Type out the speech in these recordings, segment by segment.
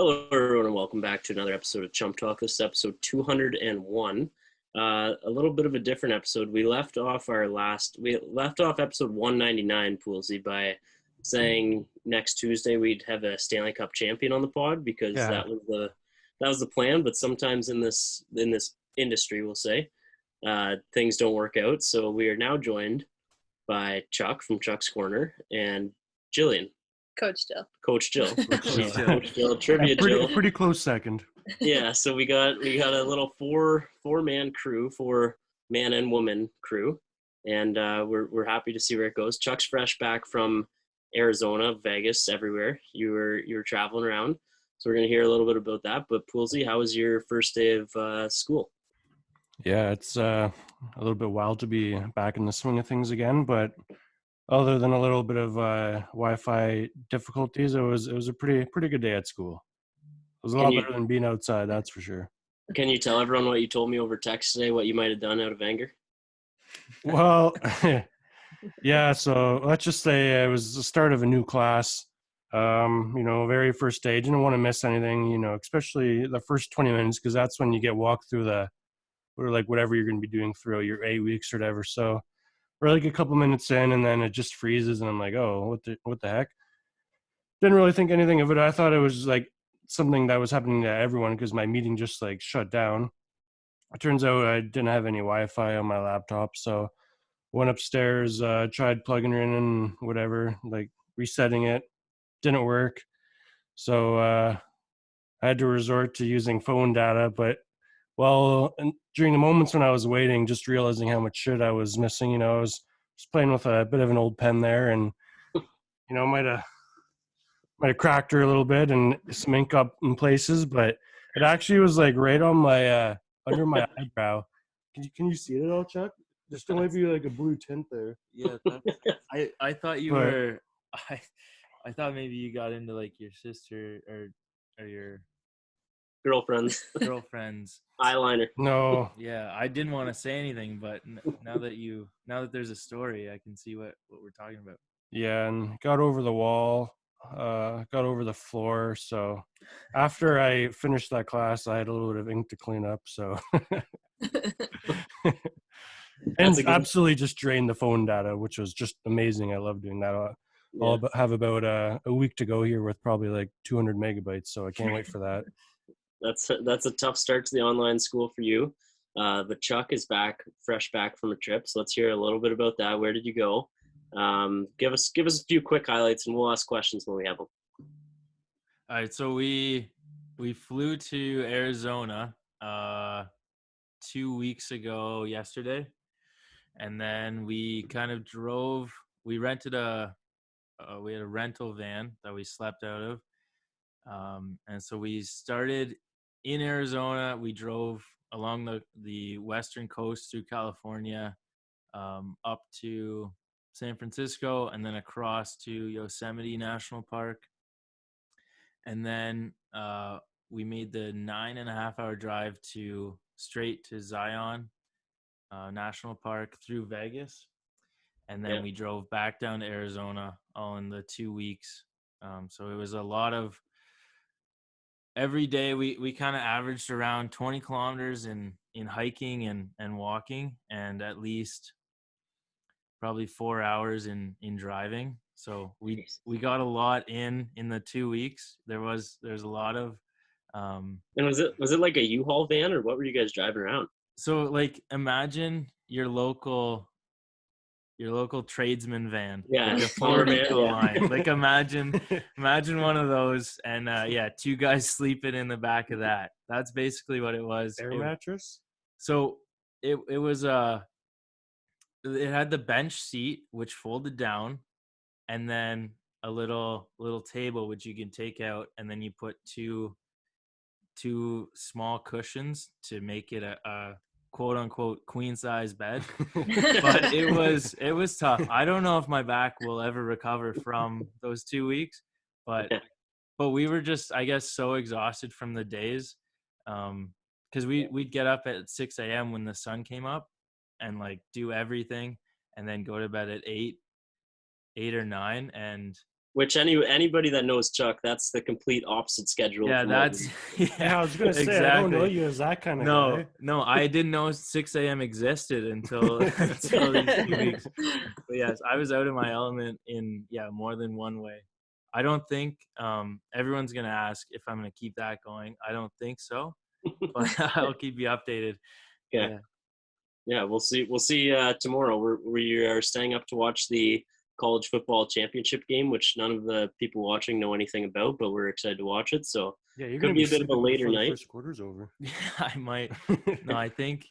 Hello, everyone, and welcome back to another episode of Chump Talk. This is episode 201. A little bit of a different episode. We left off episode 199, Poolsy, by saying next Tuesday we'd have a Stanley Cup champion on the pod because Yeah. that was the plan. But sometimes in this industry, we'll say, things don't work out. So we are now joined by Chuck from Chuck's Corner and Jillian. Coach Jill. Coach Jill. Coach Coach Jill. Trivia Jill. Pretty close second. Yeah, so we got a little four-man crew, 4-man and woman crew, and we're happy to see where it goes. Chuck's fresh back from Arizona, Vegas, everywhere. You were traveling around, so we're gonna hear a little bit about that. But Poolsy, how was your first day of school? Yeah, it's a little bit wild to be back in the swing of things again, but other than a little bit of Wi-Fi difficulties, it was a pretty good day at school. It was a lot better than being outside, that's for sure. Can you tell everyone what you told me over text today, what you might have done out of anger? Well, yeah, so let's just say it was the start of a new class. Very first day. Didn't want to miss anything, especially the first 20 minutes, because that's when you get walked through whatever you're going to be doing throughout your 8 weeks or whatever. So we're like a couple minutes in, and then it just freezes, and I'm like, oh, what the heck? Didn't really think anything of it. I thought it was like something that was happening to everyone because my meeting just like shut down. It turns out I didn't have any Wi-Fi on my laptop, so went upstairs, tried plugging it in and whatever, like resetting it, didn't work. So I had to resort to using phone data, but during the moments when I was waiting, just realizing how much shit I was missing, I was just playing with a bit of an old pen there, and might have cracked her a little bit and some ink up in places, but it actually was like right on my under my eyebrow. Can you see it at all, Chuck? There's still might be like a blue tint there. Yeah, I thought you were. I thought maybe you got into like your sister or your Girlfriend's eyeliner. No. Yeah, I didn't want to say anything, but now that there's a story, I can see what we're talking about. Yeah, and got over the wall, got over the floor. So after I finished that class, I had a little bit of ink to clean up. So and absolutely just drained the phone data, which was just amazing. I love doing that. I'll have about a week to go here with probably like 200 megabytes. So I can't wait for that. That's a tough start to the online school for you. But Chuck is fresh back from a trip. So let's hear a little bit about that. Where did you go? Give us a few quick highlights, and we'll ask questions when we have them. All right, so we flew to Arizona 2 weeks ago yesterday, and then we kind of drove. We rented we had a rental van that we slept out of, and so we started in Arizona. We drove along the western coast through California, up to San Francisco, and then across to Yosemite National Park. And then we made the 9.5-hour drive straight to Zion National Park through Vegas. And then we drove back down to Arizona all in the 2 weeks. So it was a lot of, every day we kind of averaged around 20 kilometers in hiking and walking, and at least probably 4 hours in driving. So we got a lot in the 2 weeks. There's a lot of and was it like a U-Haul van, or what were you guys driving around? So like imagine your local tradesman van, like a Ford Ecoline. Like imagine one of those, and two guys sleeping in the back of that. That's basically what it was. Air mattress. So it was it had the bench seat which folded down, and then a little table which you can take out, and then you put two small cushions to make it a quote unquote queen size bed. But it was tough. I don't know if my back will ever recover from those 2 weeks, but we were just, I guess, so exhausted from the days, because we'd get up at 6 a.m. when the sun came up and like do everything, and then go to bed at 8 or 9, and Which anybody that knows Chuck, that's the complete opposite schedule. Yeah, from that's Yeah, I was gonna say I don't know you as that kind of guy. No, I didn't know 6 a.m. existed until until these 2 weeks. But yes, I was out of my element in more than one way. I don't think everyone's gonna ask if I'm gonna keep that going. I don't think so, but I'll keep you updated. Yeah. Yeah, we'll see. We'll see tomorrow. We are staying up to watch the college football championship game, which none of the people watching know anything about, but we're excited to watch it. So Yeah, you're could gonna be be a bit of a sleeping later before the night. first quarter's over. Yeah, I might. No, I think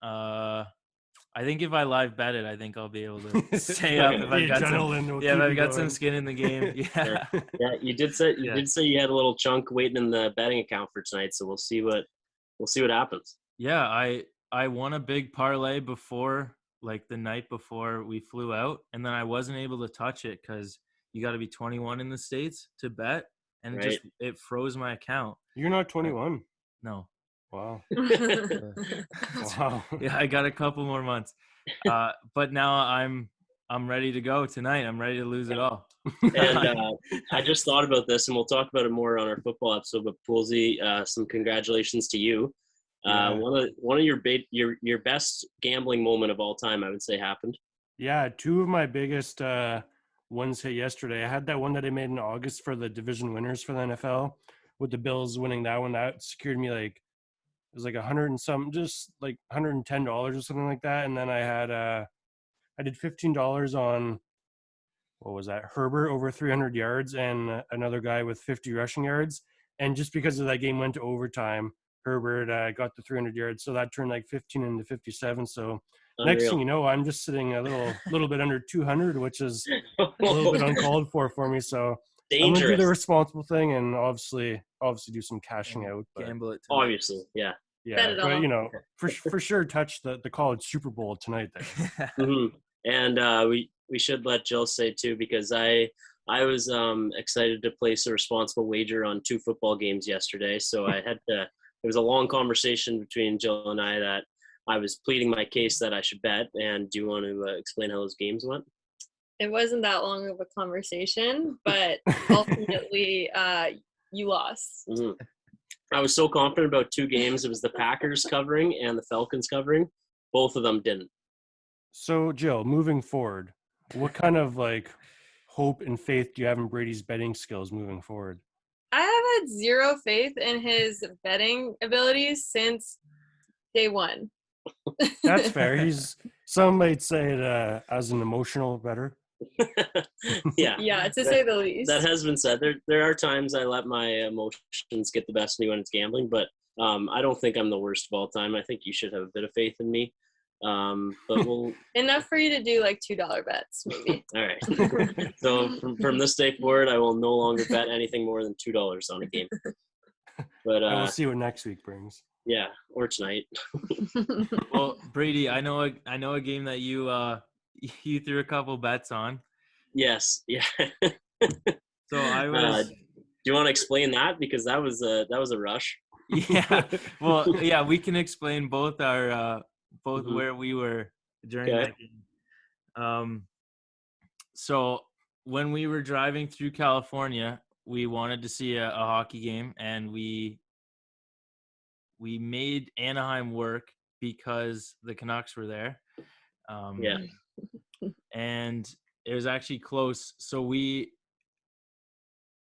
if I live bet it, I think I'll be able to stay up if I've got some skin in the game. Yeah. Yeah, you did say you had a little chunk waiting in the betting account for tonight, so we'll see what happens. Yeah, I won a big parlay before, like the night before we flew out, and then I wasn't able to touch it because you got to be 21 in the States to bet, and Right. it froze my account. You're not 21. No. Wow. Wow. Yeah, I got a couple more months, but now I'm ready to go tonight. I'm ready to lose it all. And I just thought about this, and we'll talk about it more on our football episode. But Poolsy, some congratulations to you. Yeah. One of your best gambling moment of all time, I would say, happened. Yeah, two of my biggest ones hit yesterday. I had that one that I made in August for the division winners for the NFL, with the Bills winning that one. That secured me it was like $100 and some, just like $110 or something like that. And then I did $15 on, what was that, Herbert over 300 yards and another guy with 50 rushing yards. And just because of that game went to overtime, Herbert got the 300 yards, so that turned like 15 into 57. So Unreal. Next thing you know, I'm just sitting a little bit under 200, which is a little bit uncalled for me. So Dangerous. I'm gonna do the responsible thing and obviously do some cashing out. But gamble it. Tonight. Obviously, yeah. Yeah, but for sure, touch the college Super Bowl tonight. There. Mm-hmm. And we should let Jill say too, because I was excited to place a responsible wager on 2 football games yesterday. So I had to. It was a long conversation between Jill and I that I was pleading my case that I should bet. And do you want to explain how those games went? It wasn't that long of a conversation, but ultimately you lost. Mm-hmm. I was so confident about 2 games. It was the Packers covering and the Falcons covering. Both of them didn't. So, Jill, moving forward, what kind of hope and faith do you have in Brady's betting skills moving forward? I have had zero faith in his betting abilities since day one. That's fair. Some might say it as an emotional bettor. Yeah, to say the least. That has been said. There are times I let my emotions get the best of me when it's gambling, but I don't think I'm the worst of all time. I think you should have a bit of faith in me. But we'll enough for you to do like $2 bets, maybe. All right. So from this day forward, I will no longer bet anything more than $2 on a game. But we'll see what next week brings. Yeah, or tonight. Well, Brady, I know a game that you threw a couple bets on. Yes. Yeah. So I was. Do you want to explain that, because that was a rush? Yeah. Well, yeah, we can explain both our Mm-hmm. where we were during that game. So when we were driving through California, we wanted to see a hockey game, and we made Anaheim work because the Canucks were there. And it was actually close. So we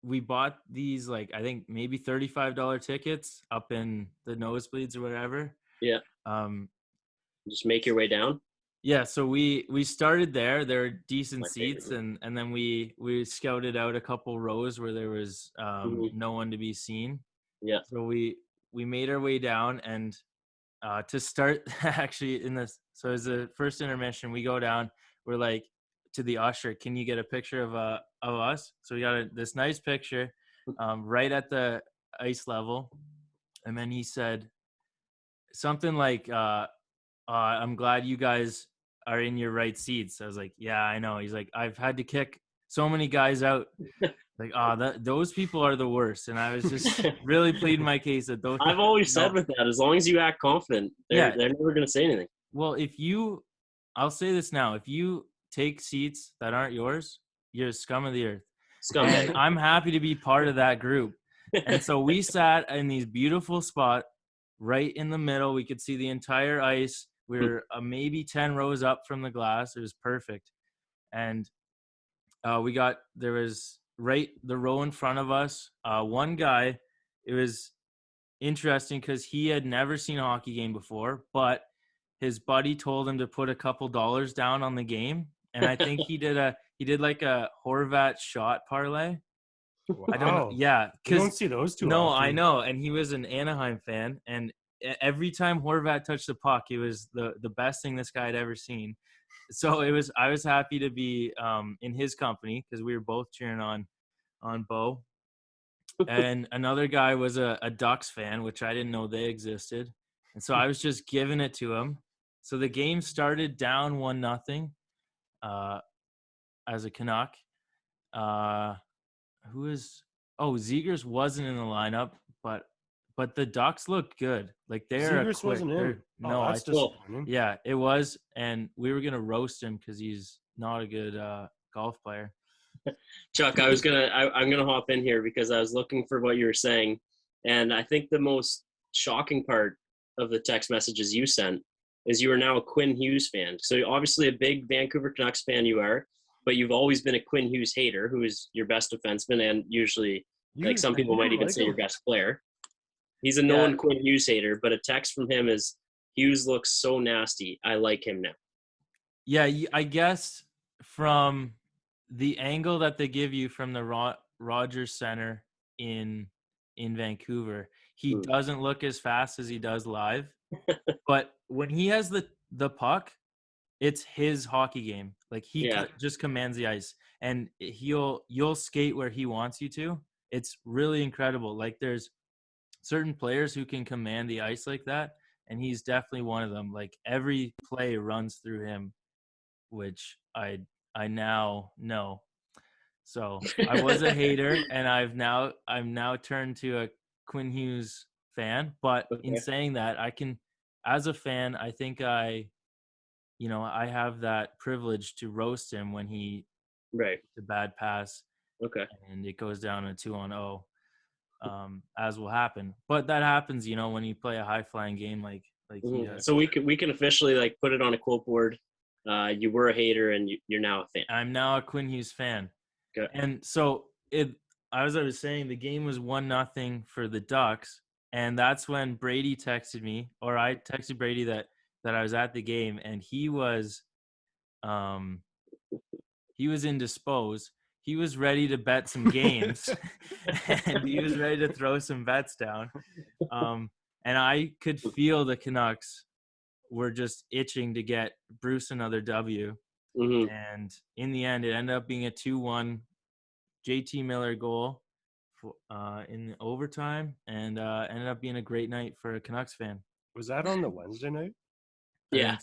bought these, I think maybe $35 tickets up in the nosebleeds or whatever. Yeah. Just make your way down. Yeah, so we started there. There were decent seats, and then we scouted out a couple rows where there was no one to be seen. Yeah. So we made our way down, and to start actually so as the first intermission, we go down. We're like to the usher, "Can you get a picture of us?" So we got this nice picture right at the ice level, and then he said something like, "I'm glad you guys are in your right seats." I was like, "Yeah, I know." He's like, "I've had to kick so many guys out." Like, those people are the worst. And I was just really pleading my case that those. I've always said with that, as long as you act confident, they're never going to say anything. Well, I'll say this now, if you take seats that aren't yours, you're scum of the earth. Scumbag. And I'm happy to be part of that group. And so we sat in these beautiful spot right in the middle. We could see the entire ice. We were maybe 10 rows up from the glass. It was perfect. And there was right the row in front of us. One guy, it was interesting because he had never seen a hockey game before, but his buddy told him to put a couple dollars down on the game. And I think he did like a Horvat shot parlay. I don't know. Wow. Yeah, You because don't see those too no, often. I know. And he was an Anaheim fan, and every time Horvat touched the puck, it was the best thing this guy had ever seen. So I was happy to be in his company because we were both cheering on Bo. And another guy was a Ducks fan, which I didn't know they existed. And so I was just giving it to him. So the game started down 1-0 as a Canuck. Zegers wasn't in the lineup, but the Ducks looked good. Like they're Zegers wasn't in. No, That's disappointing. yeah, it was, and we were gonna roast him because he's not a good golf player. Chuck, I'm gonna hop in here because I was looking for what you were saying, and I think the most shocking part of the text messages you sent is you are now a Quinn Hughes fan. So you're obviously a big Vancouver Canucks fan you are, but you've always been a Quinn Hughes hater, who is your best defenseman and usually, like some people might even say, your best player. He's a known Quinn Hughes hater, but a text from him is, Hughes looks so nasty. I like him now. Yeah, I guess from the angle that they give you from the Rogers Center in Vancouver, he doesn't look as fast as he does live. But when he has the puck, it's his hockey game. Like he just commands the ice, and you'll skate where he wants you to. It's really incredible. Like there's certain players who can command the ice like that, and he's definitely one of them. Like every play runs through him, which I now know. So I was a hater, and I'm now turned to a Quinn Hughes fan. But in saying that, as a fan, I think I have that privilege to roast him when he makes a bad pass. Okay. And it goes down a 2-0, as will happen. But that happens, when you play a high flying game like he does. So we can officially like put it on a quote board. You were a hater and you're now a fan. I'm now a Quinn Hughes fan. Okay. And so as I was saying, the game was 1-0 for the Ducks, and that's when Brady texted me, or I texted Brady that I was at the game, and he was indisposed. He was ready to bet some games, and he was ready to throw some bets down. And I could feel the Canucks were just itching to get Bruce another W. Mm-hmm. And in the end, it ended up being a 2-1 JT Miller goal in overtime, and ended up being a great night for a Canucks fan. Was that on the Wednesday night? Yeah.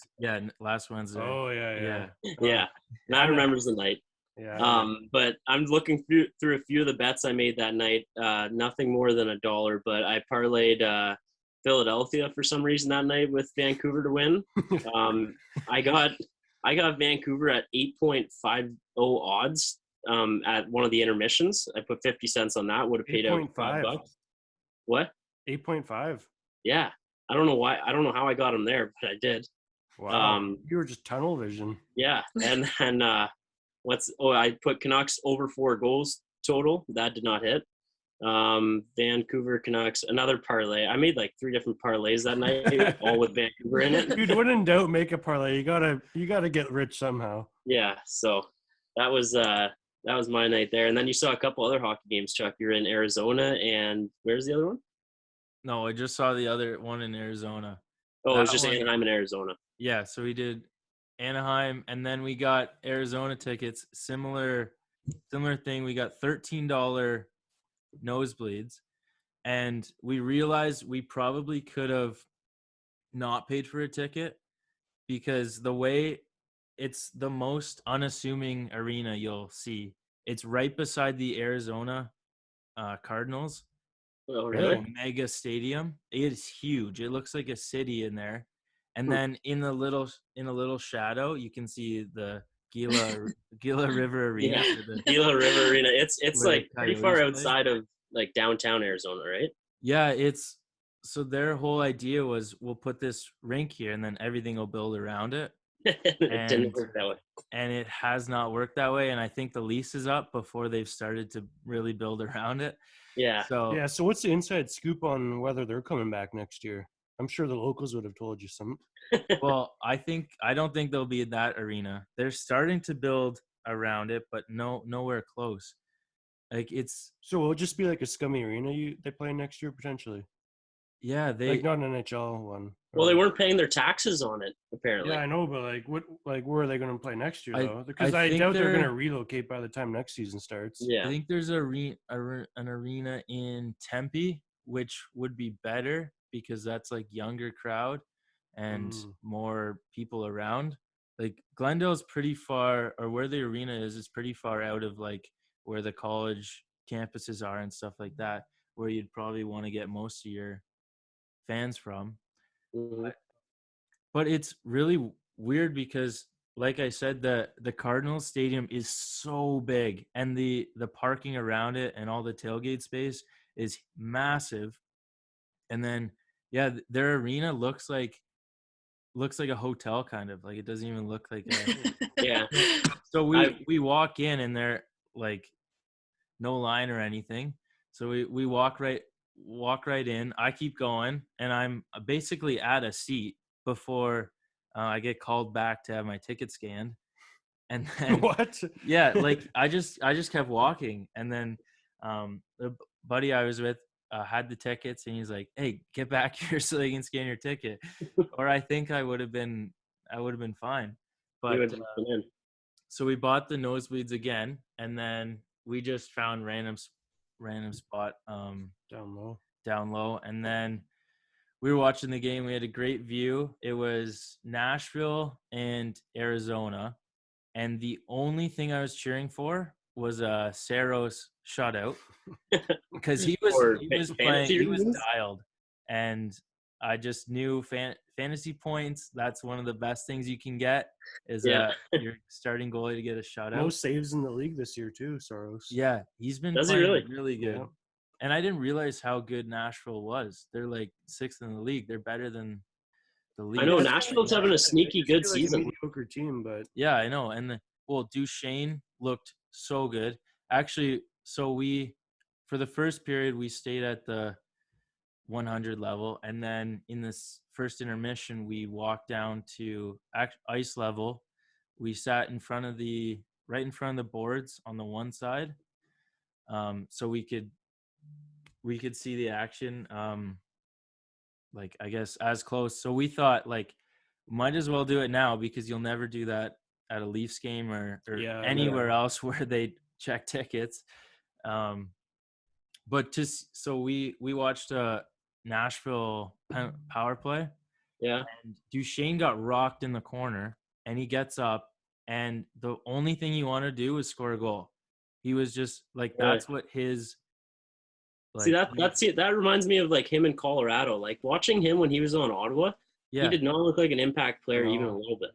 Last Wednesday. Oh, yeah. Yeah. Matt remembers the night. Yeah. But I'm looking through a few of the bets I made that night. Nothing more than $1, but I parlayed Philadelphia for some reason that night with Vancouver to win. I got Vancouver at 8.50 odds at one of the intermissions. I put 50 cents on that. Would have paid out $5. What? 8.5. Yeah. I don't know why. I don't know how I got them there, but I did. Wow. You were just tunnel vision. Yeah. And I put Canucks over 4 goals total. That did not hit. Vancouver Canucks, another parlay. I made like 3 different parlays that night, all with Vancouver in it. Dude, when in doubt, make a parlay. You gotta get rich somehow. Yeah. So that was my night there. And then you saw a couple other hockey games, Chuck. You're in Arizona, and where's the other one? No, I just saw the other one in Arizona. Oh, it was just Anaheim and Arizona. Yeah, so we did Anaheim, and then we got Arizona tickets. Similar thing. We got $13 nosebleeds, and we realized we probably could have not paid for a ticket because the way it's the most unassuming arena you'll see. It's right beside the Arizona Cardinals. Oh, really? Mega stadium. It is huge. It looks like a city in there. And then in a little shadow, you can see the Gila River Arena. Yeah, where the, Gila River Arena. It's where the like pretty far Coyotes play. outside of like downtown Arizona, right? Yeah, it's so their whole idea was we'll put this rink here and then everything will build around it. It didn't And work that way. and it has not worked that way. And I think the lease is up before they've started to really build around it. Yeah. So Yeah. So what's the inside scoop on whether they're coming back next year? I'm sure the locals would have told you some. well, I don't think they'll be that arena. They're starting to build around it, but nowhere close. Like it's So it'll just be like a scummy arena they play next year potentially. yeah, Like not an NHL one. Well, they or- weren't paying their taxes on it, apparently. Yeah, I know, but where are they going to play next year I- though? Because I I think doubt they're going to they're- relocate by the time next season starts. Yeah. I think there's an arena in Tempe, which would be better because that's like younger crowd and more people around. Like Glendale's pretty far, or where the arena is pretty far out of like where the college campuses are and stuff like that, where you'd probably want to get most of your fans from. Mhm. But it's really weird because like I said, the Cardinals stadium is so big and the parking around it and all the tailgate space is massive. And then yeah, their arena looks like a hotel kind of. Like it doesn't even look like a Yeah. so I've- we walk in and they're like no line or anything. So we walk right in. I keep going and I'm basically at a seat before I get called back to have my ticket scanned. And then What? yeah, like I just kept walking and then the buddy I was with had the tickets and he's like, "Hey, get back here so they can scan your ticket." Or I think I would have been fine. You But would have been in. so we bought the nosebleeds again and then we just found random spot Down low. and then we were watching the game. We had a great view. It was Nashville and Arizona, and the only thing I was cheering for was Saros shutout because he was For playing, fantasy he was reasons? dialed, and I just knew fantasy points. That's one of the best things you can get is Yeah. your starting goalie to get a shutout. Most saves in the league this year too, Soros. Yeah, he's been Does he playing really? really good. Yeah. And I didn't realize how good Nashville was. They're like 6th in the league. They're better than the league. I know That's Nashville's right. having a They sneaky just good feel like a season. mediocre team, but Yeah, I know. And Duchesne looked so good. Actually, so for the first period, we stayed at the 100 level. And then in this first intermission, we walked down to ice level. We sat right in front of the boards on the one side. So we could see the action. Like I guess as close. So we thought like might as well do it now because you'll never do that at a Leafs game or Yeah, anywhere else where they check tickets. But so we watched a Nashville power play Yeah. and Duchesne got rocked in the corner and he gets up and the only thing he wanted to do was score a goal. He was just like that's what his See that reminds me of like him in Colorado. Like watching him when he was on Ottawa, yeah. he did not look like an impact player even a No. little bit.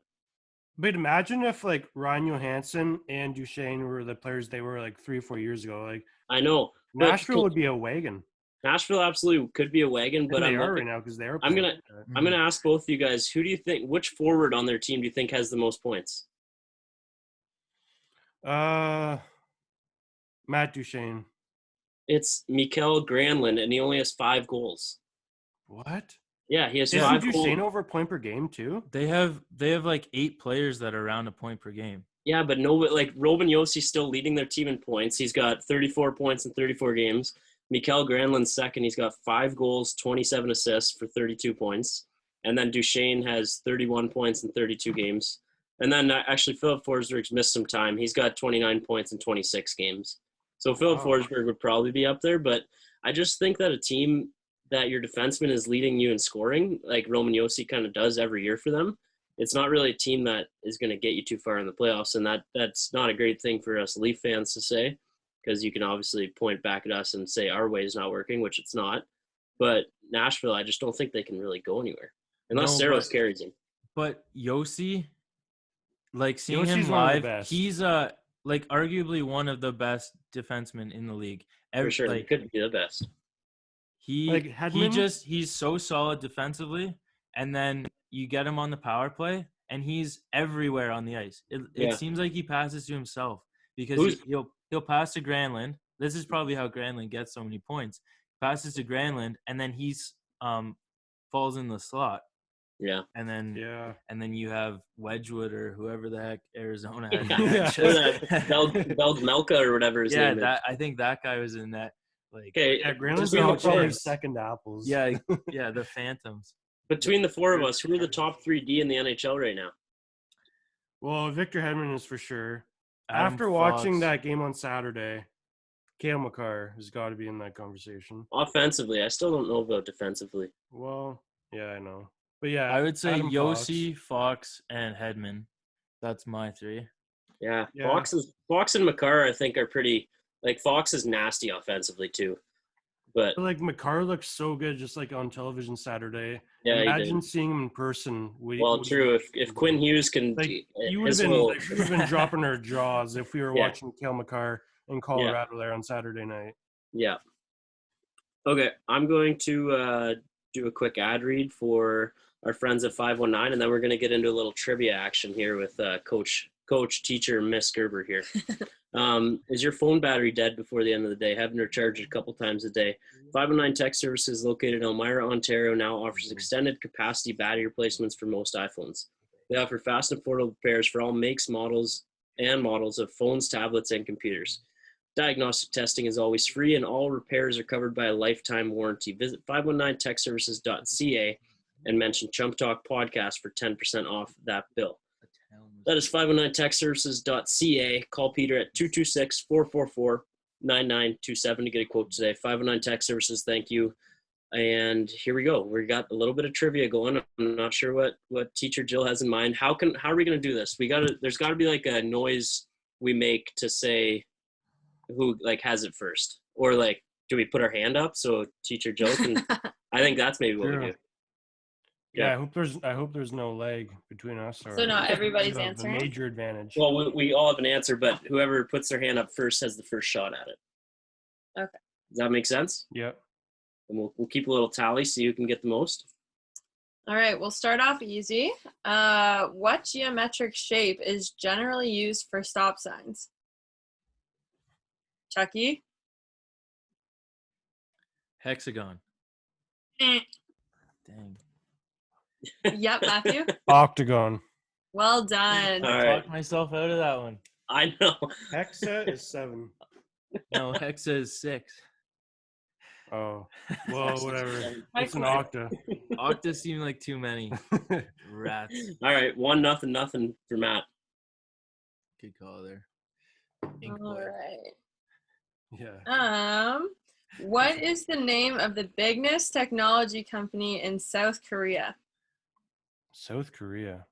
But imagine if like Ryan Johansson and Duchesne were the players they were like 3 or 4 years ago. Like I know. But Nashville would be a wagon. Nashville absolutely could be a wagon, but And they I'm are looking- right now because they are. I'm playing gonna- like that. I'm going to ask both of you guys, who do you think, which forward on their team do you think has the most points? Matt Duchesne. It's Mikael Granlund, and he only has 5 goals. What? Yeah, he has Isn't 5 Duchesne goals. over a point per game too? They have like 8 players that are around a point per game. Yeah, but no, like Robin Yossi's still leading their team in points. He's got 34 points in 34 games. Mikael Granlund's second. He's got 5 goals, 27 assists for 32 points. And then Duchesne has 31 points in 32 games. And then actually Philip Forsberg's missed some time. He's got 29 points in 26 games. So Philip Forsberg would probably be up there. But I just think that a team that your defenseman is leading you in scoring, like Roman Josi kind of does every year for them, it's not really a team that is going to get you too far in the playoffs. And that's not a great thing for us Leaf fans to say, because you can obviously point back at us and say our way is not working, which it's not. But Nashville, I just don't think they can really go anywhere unless Saros carries him. But Yossi, like seeing Yossi's him one of the live, best. he's like arguably one of the best defensemen in the league. For sure, he Like could be the best. Like Hedman? he's so solid defensively, and then you get him on the power play, and he's everywhere on the ice. It Yeah. seems like he passes to himself because Who's- he'll pass to Granlund. This is probably how Granlund gets so many points. Passes to Granlund, and then he's falls in the slot. Yeah. And then you have Wedgwood or whoever the heck Arizona had. Yeah. Melka or whatever his name is. I think that guy was in that. Like, Okay, Yeah, Granlund's between the probably four- second apples. yeah, the Phantoms. between the four of us, who are the top 3D in the NHL right now? Well, Victor Hedman is for sure. Adam After watching Fox. that game on Saturday, Cale Makar has got to be in that conversation. Offensively, I still don't know about defensively. Well, yeah, I know. But yeah, I would say Adam Yossi, Fox, and Hedman. That's my three. Yeah, Yeah. Fox and Makar, I think, are pretty. Like Fox is nasty offensively too, but But like Makar looks so good just like on television Saturday. yeah, he Imagine did. seeing him in person. Well, true. If Quinn Hughes can, Like you would his have been, whole- like, we would have been dropping our jaws if we were Yeah. watching Cale Makar in Colorado there on Saturday night. Yeah. Okay, I'm going to do a quick ad read for our friends at 519, and then we're going to get into a little trivia action here with Coach, Teacher, Miss Gerber here. Is your phone battery dead before the end of the day? Having to recharge it a couple times a day? 519 Tech Services, located in Elmira, Ontario, now offers extended capacity battery replacements for most iPhones. They offer fast and affordable repairs for all makes, models of phones, tablets, and computers. Diagnostic testing is always free, and all repairs are covered by a lifetime warranty. Visit 519techservices.ca and mention Chump Talk Podcast for 10% off that bill. That is 519techservices.ca. Call Peter at 226-444-9927 to get a quote today. 519 Tech Services, thank you. And here we go. We got a little bit of trivia going. I'm not sure what Teacher Jill has in mind. How are we going to do this? There's got to be like a noise we make to say who like has it first, or like do we put our hand up so Teacher Jill can? I think that's maybe what we do. Yeah, I hope there's no lag between us. So not everybody's we have answering? a major advantage. Well, we all have an answer, but whoever puts their hand up first has the first shot at it. Okay. Does that make sense? Yep. And we'll keep a little tally, see who can get the most. All right, we'll start off easy. What geometric shape is generally used for stop signs? Chucky? Hexagon. Eh. Dang. Yep, Matthew. Octagon. Well done. All I right. talked myself out of that one. I know. Hexa is 7. No, Hexa is 6. Oh, well, whatever. My It's an quit. octa. Octa seem like too many. Rats. All right, 1-0 for Matt. Good call there. All Inkboy. right. Yeah. What is the name of the biggest technology company in South Korea? South Korea.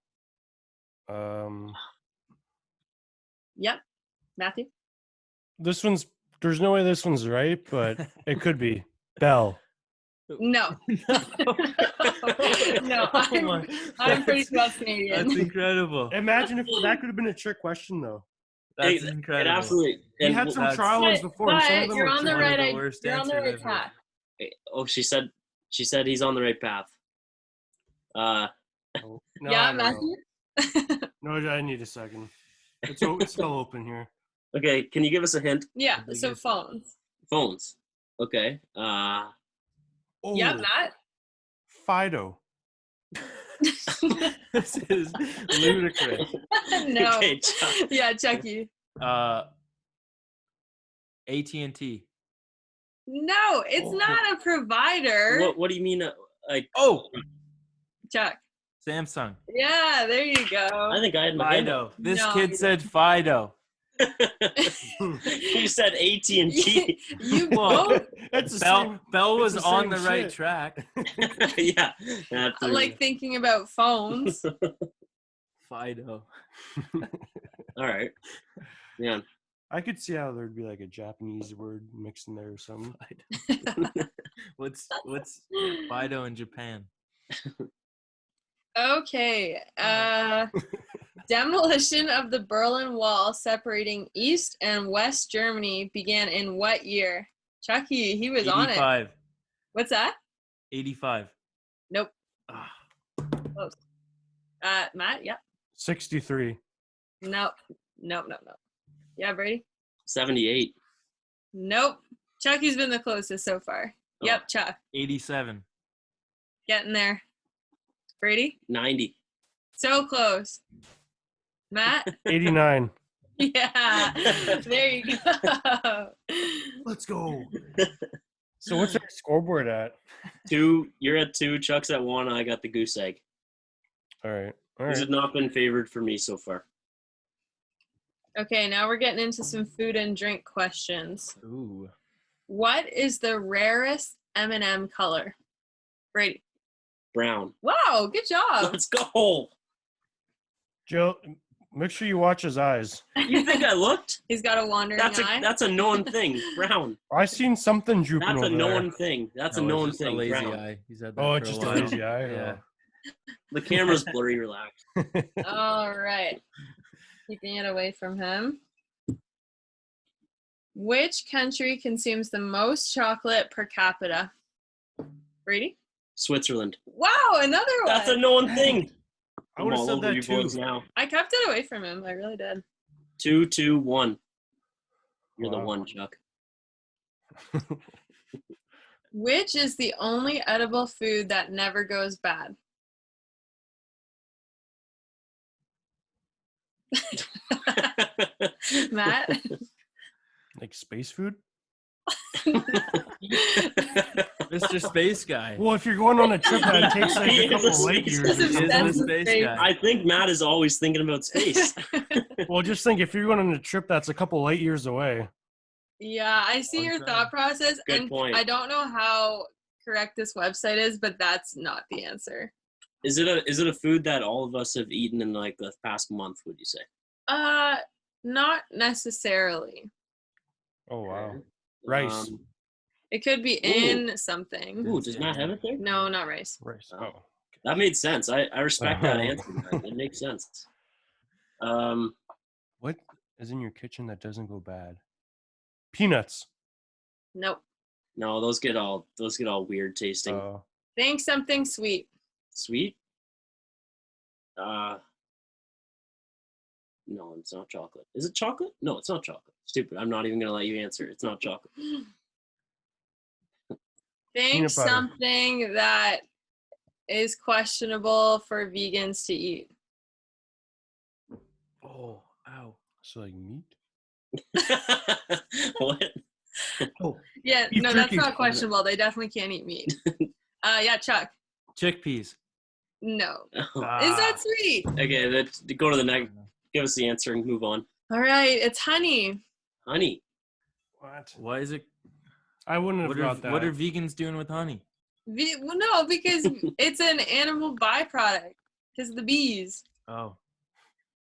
Yep, Matthew. There's no way this one's right, but it could be. Bell. No. No, I'm pretty South Canadian. That's incredible. Imagine if that could have been a trick question, though. That's It incredible. absolutely. We And had some that's- trial ones before. And some of But them you're were on the tricky. one of right. the worst You're on the answers right I've heard. path. oh, she said he's on the right path. No, Yeah, I don't know. Matthew. No, I need a second. It's still open here. Okay, can you give us a hint? Yeah. The So biggest- phones. Phones. Okay. Oh, Yep, Matt. Fido. This is ludicrous. No. Okay, Chuck. Yeah, Chucky. AT&T. No, it's Oh. not a provider. What do you mean? Like, Oh, Chuck. Samsung. Yeah, there you go. I think I had my hand up. Fido. This No, kid you said Fido. You said AT&T. You Well, both That's the same. Bell was it's the on same the right shit. track. Yeah. That threw like me. thinking about phones. Fido. All right. Yeah. I could see how there'd be like a Japanese word mixed in there or something. What's Fido in Japan? Okay. Demolition of the Berlin Wall separating East and West Germany began in what year? Chucky, he was on it. 85. What's that? 85. Nope. Ah, Close. Matt, yep. 63. Nope. Nope. Yeah, Brady? 78. Nope. Chucky's been the closest so far. Oh. Yep, Chuck. 87. Getting there. Brady? 90. So close. Matt? 89. Yeah. There you go. Let's go. So what's our scoreboard at? 2. You're at 2. Chuck's at 1. I got the goose egg. All right. These have not been favored for me so far. Okay, now we're getting into some food and drink questions. Ooh. What is the rarest M&M color? Brady. Brown. Wow, good job. Let's go. Jill, make sure you watch his eyes. You think I looked? He's got a wandering eye. That's a known thing. Brown. I seen something drooping That's a over known there. thing. That's a No, it's known just a thing. lazy Brown. eye. He's had that Oh, for it's just a while. lazy eye. Yeah. The camera's blurry. Relax. All right. Keeping it away from him. Which country consumes the most chocolate per capita? Brady? Switzerland. Wow, another one. That's a known thing. I would have I'm all said over that you too. boys now. I kept it away from him. I really did. 2, 2, 1. You're the Wow. one, Chuck. Which is the only edible food that never goes bad? Matt? Like space food? Mr. Space Guy. Well, if you're going on a trip that takes like He a is couple a light space years guy. or He is something. the space Space. guy. I think Matt is always thinking about space. Well, just think if you're going on a trip that's a couple light years away. Yeah, I see Long your time. thought process. Good and point. I don't know how correct this website is, but that's not the answer. Is it a food that all of us have eaten in like the past month, would you say? Not necessarily. Oh, wow. Rice. It could be in something. Ooh, does Matt have it there? No, not rice. Rice. Oh. Oh. That made sense. I respect that answer. Man. It makes sense. What is in your kitchen that doesn't go bad? Peanuts. Nope. No, those get all weird tasting. Think something sweet. Sweet? No, it's not chocolate. Is it chocolate? No, it's not chocolate. Stupid. I'm not even gonna let you answer. It's not chocolate. Think Peanut butter. something that is questionable for vegans to eat. Oh, ow. So like meat? What? Oh, Yeah, Beef no, that's jerky. not questionable. They definitely can't eat meat. Yeah, Chuck. Chickpeas. No. Oh. Is that sweet? Okay, let's go to the next. Give us the answer and move on. All right, it's honey. Honey. what? Why is it? I wouldn't have What are, got that. what are vegans doing with honey? Well, no, because it's an animal byproduct. Because of the bees. Oh,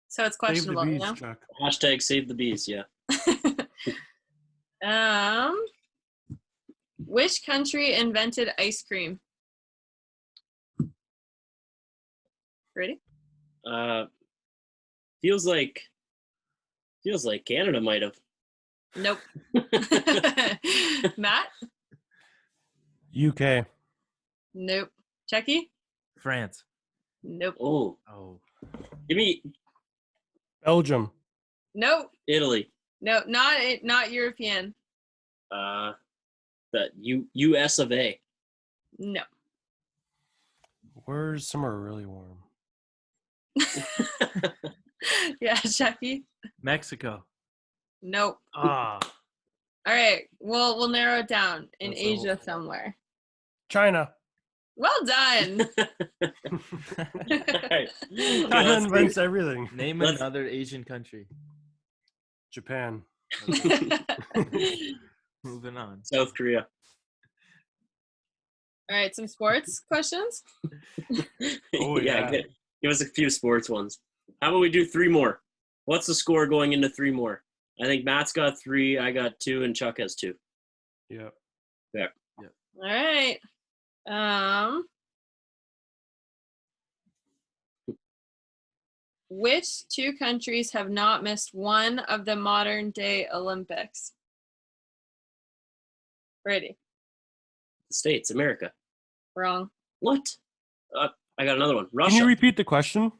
So it's Save the questionable, bees, you know? Chuck. Hashtag save the bees. Yeah. Which country invented ice cream? Ready? Feels like Canada might have. Nope. Matt? UK. Nope. Chucky? France. Nope. Oh, Oh, give me Belgium. Nope. Italy. No, not European. The U.S. of A. No. Where's somewhere really warm? Yeah, Chucky? Mexico. Nope. Ah, All right. Well, we'll narrow it down. In That's Asia all. somewhere. China. Well done. Alright. China invents everything. name Let's- another Asian country. Japan. Moving on. South Korea. All right, some sports questions. Oh, yeah. Give us a few sports ones. How about we do 3 more? What's the score going into 3 more? I think Matt's got 3, I got 2, and Chuck has 2. Yep. All right. Which two countries have not missed one of the modern day Olympics? Brady. The States, America. Wrong. What? I got another one. Russia. Can you repeat the question?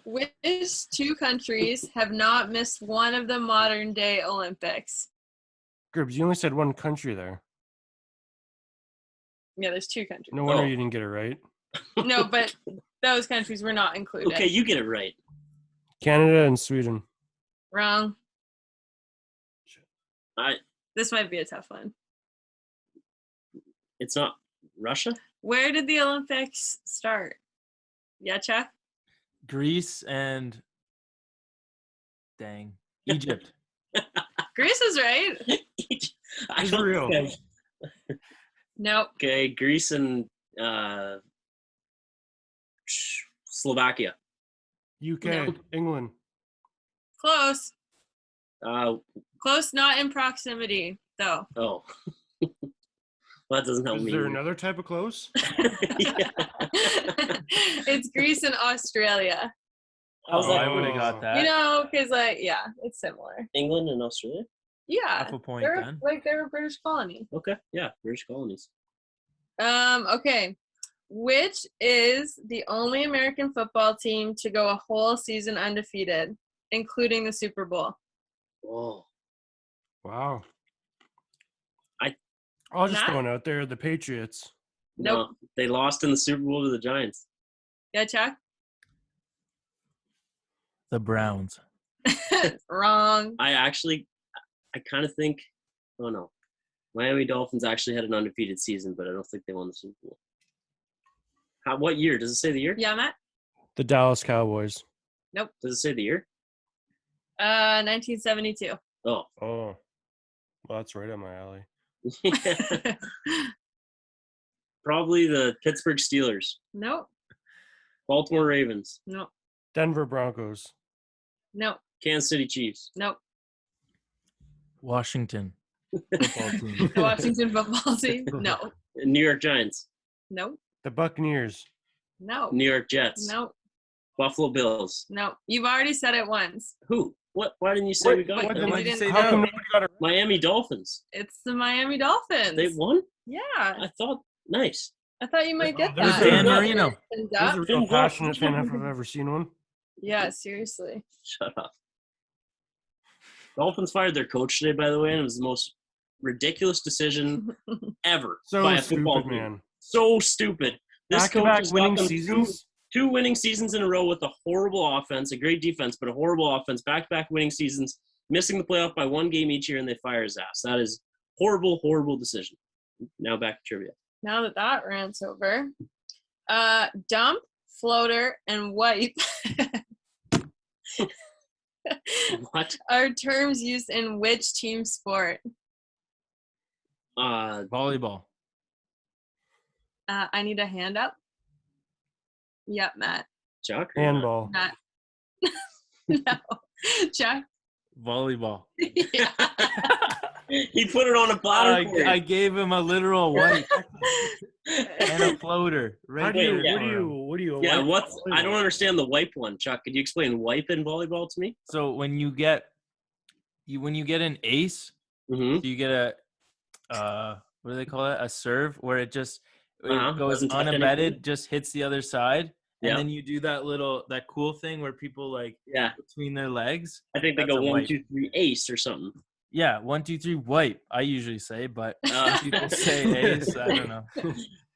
Which two countries have not missed one of the modern day Olympics? Gibbs, you only said one country there. Yeah, there's two countries. No wonder Oh. you didn't get it right. No, but those countries were not included. Okay, you get it right. Canada and Sweden. Wrong. I. This might be a tough one. It's not Russia. Where did the Olympics start? Yeah, Chuck? Greece and Egypt. Greece is right. I It's don't real. think Nope. Okay, Greece and Slovakia. UK, No. England. Close. Oh, Close, not in proximity, though. well, that doesn't help Is me. there either. another type of close? Yeah. It's Greece and Australia. How's Oh, that? I would have got that. You know, because, yeah, it's similar. England and Australia. Yeah. Half a point They're, then. they're a British colony. Okay, yeah, British colonies. Okay. Which is the only American football team to go a whole season undefeated, including the Super Bowl? Whoa. Wow. I- I'll just Matt? throw it out there. The Patriots. Nope. No, they lost in the Super Bowl to the Giants. Yeah, Chuck? The Browns. Wrong. I kind of think, oh no, Miami Dolphins actually had an undefeated season, but I don't think they won the Super Bowl. What year? Does it say the year? Yeah, Matt? The Dallas Cowboys. Does it say the year? 1972. Oh. Oh. Well, that's right up my alley. Probably the Pittsburgh Steelers, Nope. Baltimore Ravens, Nope. Denver Broncos. Nope. Kansas City Chiefs. Nope. Washington football team. The Washington football team? No. New York Giants, Nope. The Buccaneers. No. New York Jets, Nope. Buffalo Bills. No. You've already said it once. Who? What? Why didn't you say we got What- it? what- Why'd you say How come that? nobody got it? Miami Dolphins. It's the Miami Dolphins. They won? Yeah. I thought. Nice. I thought you might get There's that. Dan Yeah. Marino. Turns He's up. a real passionate fan if I've ever seen one. Yeah, seriously. Shut up. Dolphins fired their coach today, by the way, and it was the most ridiculous decision ever So by a football stupid, team. man. So stupid. This coach Back-to-back has winning got them seasons. two winning seasons in a row with a horrible offense, a great defense, but a horrible offense. Back-to-back winning seasons, missing the playoff by one game each year, and they fire his ass. That is horrible, horrible decision. Now back to trivia. Now that rant's over. Dump, floater, and wipe What? are terms used in which team sport? Volleyball. I need a hand up. Yep, Matt. Chuck? or Handball. Matt. No. Chuck? Volleyball. Yeah. He put it on a platter for you. I gave him a literal wipe and a floater. How Right do you, there what for do you, him. what do you, Yeah, what- what's I don't understand the wipe one, Chuck. Could you explain wipe in volleyball to me? So when you get an ace, Mm-hmm. you get a what do they call it? A serve where it just Uh-huh. goes Doesn't touch unabetted, anything. just hits the other side, and Yeah. then you do that cool thing where people like Yeah, between their legs. I think they That's go a 1, wipe. 2, 3, ace or something. Yeah, 1, 2, 3, wipe. I usually say, but people say ace. I don't know.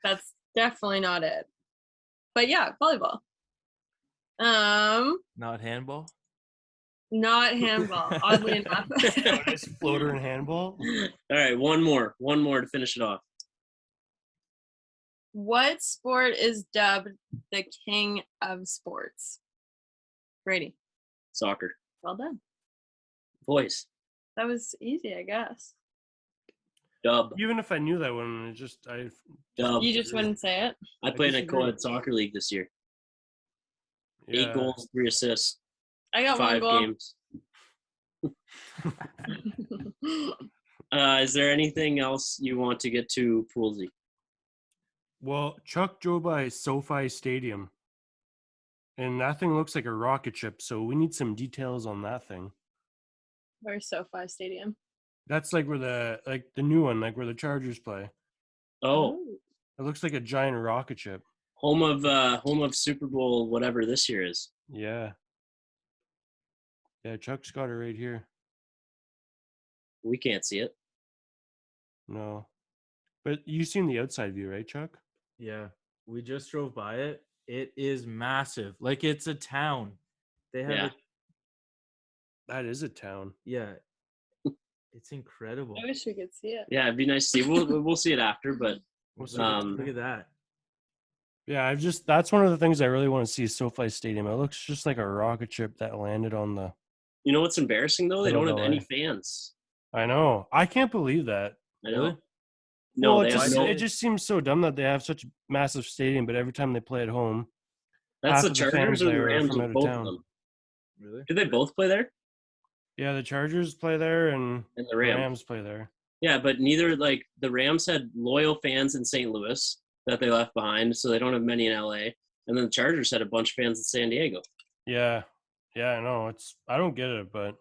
That's definitely not it. But yeah, volleyball. Not handball. Not handball, oddly enough. Nice floater and handball. All right, one more to finish it off. What sport is dubbed the king of sports? Brady. Soccer. Well done. Voice. That was easy, I guess. Dub. Even if I knew that one, Dub. You just wouldn't say it. I played in a disagree. co-ed soccer league this year. yeah. 8 goals, 3 assists, I got 5 one games. goal. Is there anything else you want to get to, Poolsy? Well, Chuck drove by SoFi Stadium. And that thing looks like a rocket ship, so we need some details on that thing. Where's SoFi Stadium? That's like where the new one, like where the Chargers play. Oh, It looks like a giant rocket ship. home of Super Bowl whatever this year is. Yeah. Yeah, Chuck's got it right here. We can't see it. No. But you've seen the outside view, right, Chuck? Yeah, we just drove by it. It is massive. Like it's a town. They have Yeah. That is a town. Yeah. It's incredible. I wish we could see it. Yeah, it'd be nice to see. We'll see it after, but Look at that. Yeah, that's one of the things I really want to see is SoFi Stadium. It looks just like a rocket ship that landed on the. you know what's embarrassing though? They Middle don't of have any LA. fans. I know. I can't believe that. I know. Really? No, Well, they have no. it just seems so dumb that they have such a massive stadium, but every time they play at home, That's half the of the fans Chargers or the there are Rams from with out of both town. of them. Really? Do they both play there? Yeah, the Chargers play there and And the the Rams. Rams play there. Yeah, but neither like the Rams had loyal fans in St. Louis that they left behind, so they don't have many in LA. And then the Chargers had a bunch of fans in San Diego. Yeah. Yeah, I know. I don't get it, but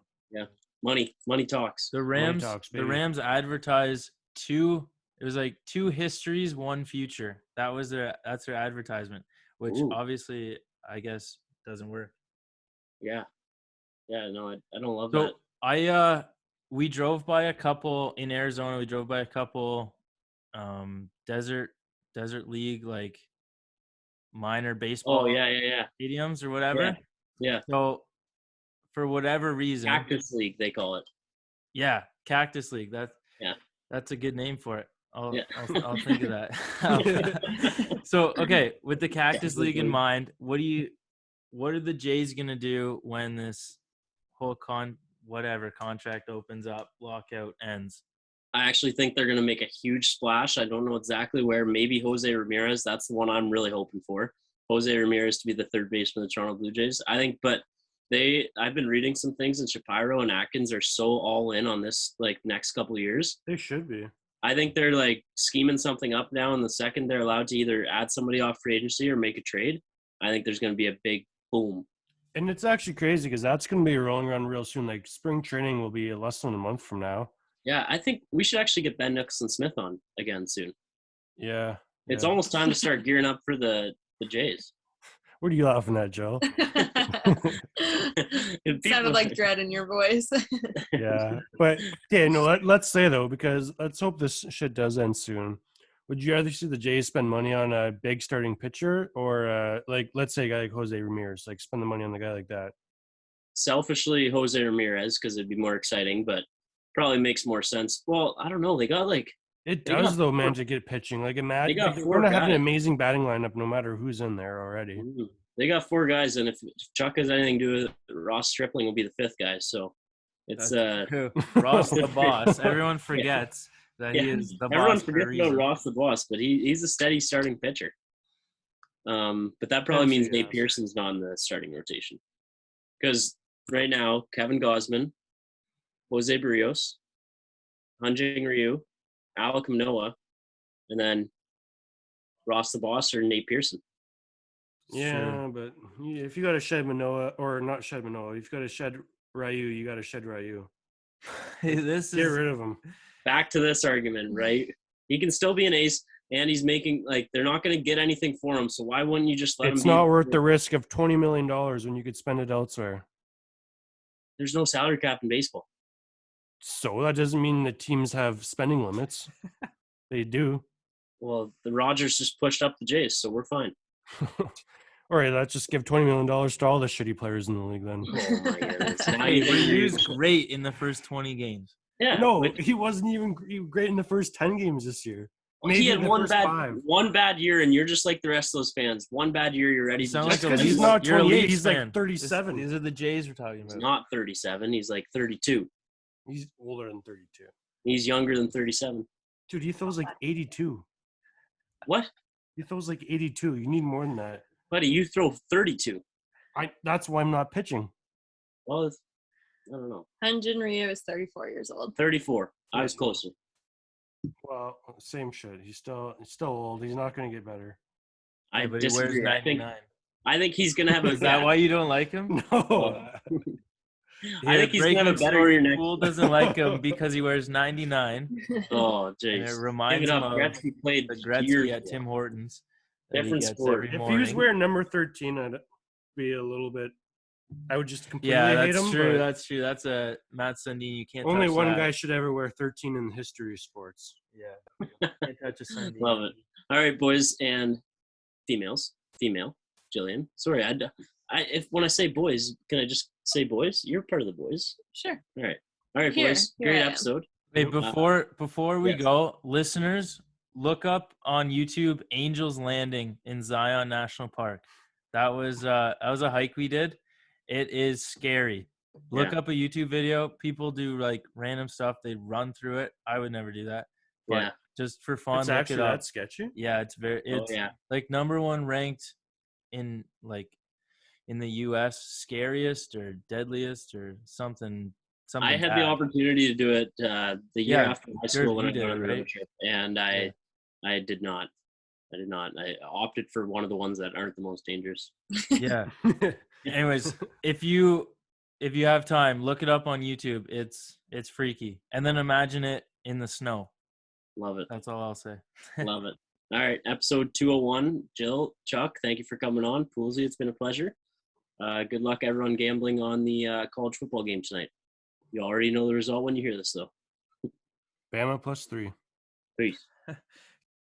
Money talks. The Rams talks, the baby. Rams advertise it was like 2 histories, 1 future. That's their advertisement, which Ooh. obviously I guess doesn't work. Yeah. Yeah, no, I don't love So that. we drove by a couple in Arizona. We drove by a couple desert league like minor baseball Oh yeah. stadiums or whatever. Yeah. So for whatever reason, Cactus League they call it. yeah, Cactus League. That's a good name for it. I'll think of that. So okay, with the Cactus League in mind, what are the Jays gonna do when this whole contract opens up, lockout ends? I actually think they're going to make a huge splash. I don't know exactly where. Maybe Jose Ramirez. That's the one I'm really hoping for. Jose Ramirez to be the third baseman of the Toronto Blue Jays. I think, but I've been reading some things, and Shapiro and Atkins are so all in on this like next couple of years. they should be. I think they're like scheming something up now. And the second they're allowed to either add somebody off free agency or make a trade, I think there's going to be a big boom. And it's actually crazy because that's going to be rolling around real soon. Like spring training will be less than a month from now. Yeah, I think we should actually get Ben Nicholson-Smith on again soon. Yeah. It's almost time to start gearing up for the Jays. What are you laughing at, Joe? It sounded like dread in your voice. Yeah. But, yeah, no, let's say, though, because let's hope this shit does end soon. Would you rather see the Jays spend money on a big starting pitcher or, like, let's say a guy like Jose Ramirez, like spend the money on the guy like that? Selfishly, Jose Ramirez, because it'd be more exciting, but probably makes more sense. Well, I don't know. They got like It They does, got though, four- man, to get pitching. Like, imagine got we're four going to have an guys. amazing batting lineup no matter who's in there already. They got 4 guys, and if Chuck has anything to do with it, Ross Stripling will be the 5th guy. So it's Ross the boss. Everyone forgets that he is the everyone boss. forgets about Ross the boss, but he's a steady starting pitcher. But that probably means Nate Pearson's not in the starting rotation because right now Kevin Gausman, Jose Barrios, Hanjing Ryu, Alek Manoah, and then Ross the boss or Nate Pearson. Yeah, but if you got to shed Manoah, or not shed Manoah, if you got to shed Ryu, you got to shed Ryu. Get rid of him. Back to this argument, right? He can still be an ace, and he's making like they're not going to get anything for him. So why wouldn't you just let him? It's not worth the risk of $20 million when you could spend it elsewhere. There's no salary cap in baseball. So that doesn't mean that teams have spending limits. They do. Well, the Rogers just pushed up the Jays, so we're fine. All right, let's just give $20 million to all the shitty players in the league then. Oh my goodness! He was great in the first 20 games. Yeah, No, but he wasn't even great in the first 10 games this year. he had the one first bad 5. one bad year, and you're just like the rest of those fans. One bad year, you're ready You to sound just like a Because he's Leafs- not you're a 28, Leafs he's like fan. 37. These are the Jays we're talking He's about. not 37. He's like 32. He's older than 32. He's younger than 37. Dude, he throws like 82. What, He throws like 82. You need more than that. buddy? You throw 32. That's why I'm not pitching. Well, I don't know. Hanjin Ryu is 34 years old. 34. I was closer. Well, same shit. He's still old. He's not going to get better. I But he wears disagree. I think 99. I think he's gonna have a. Is that why you don't like him? No. I think he's gonna have a better story. year next. Poole doesn't like him because he wears 99, Oh, and jeez. it reminds him of Gretzky played the Gretzky years at ago. Tim Hortons that Different he gets sport. every If he morning. was wearing number 13, I'd be a little bit. I would just completely Yeah, hate that's him. true. but That's true. That's a Matt Sundin. You can't. only touch one that. guy should ever wear 13 in the history of sports. Yeah, can't touch a Sundin. Love it. All right, boys and females. Female, Jillian. Sorry, if when I say boys, can I just say boys? You're part of the boys. Sure. All right, Here boys. I Great am. episode. Hey, before we yes. go, listeners, look up on YouTube Angels Landing in Zion National Park. That was a hike we did. It is scary. Look up a YouTube video. People do like random stuff. They run through it. I would never do that. But just for fun, It's look actually it up. that sketchy. Yeah, it's like number one ranked in the US scariest or deadliest or something. I had the opportunity to do it the year after high school when I went on the road trip, and I did not. I opted for one of the ones that aren't the most dangerous. Yeah. Anyways, if you have time, look it up on YouTube. It's freaky. And then imagine it in the snow. Love it. That's all I'll say. Love it. All right, episode 201. Jill, Chuck, thank you for coming on. Poolsy, it's been a pleasure. Good luck, everyone, gambling on the college football game tonight. You already know the result when you hear this, though. Bama +3. Peace.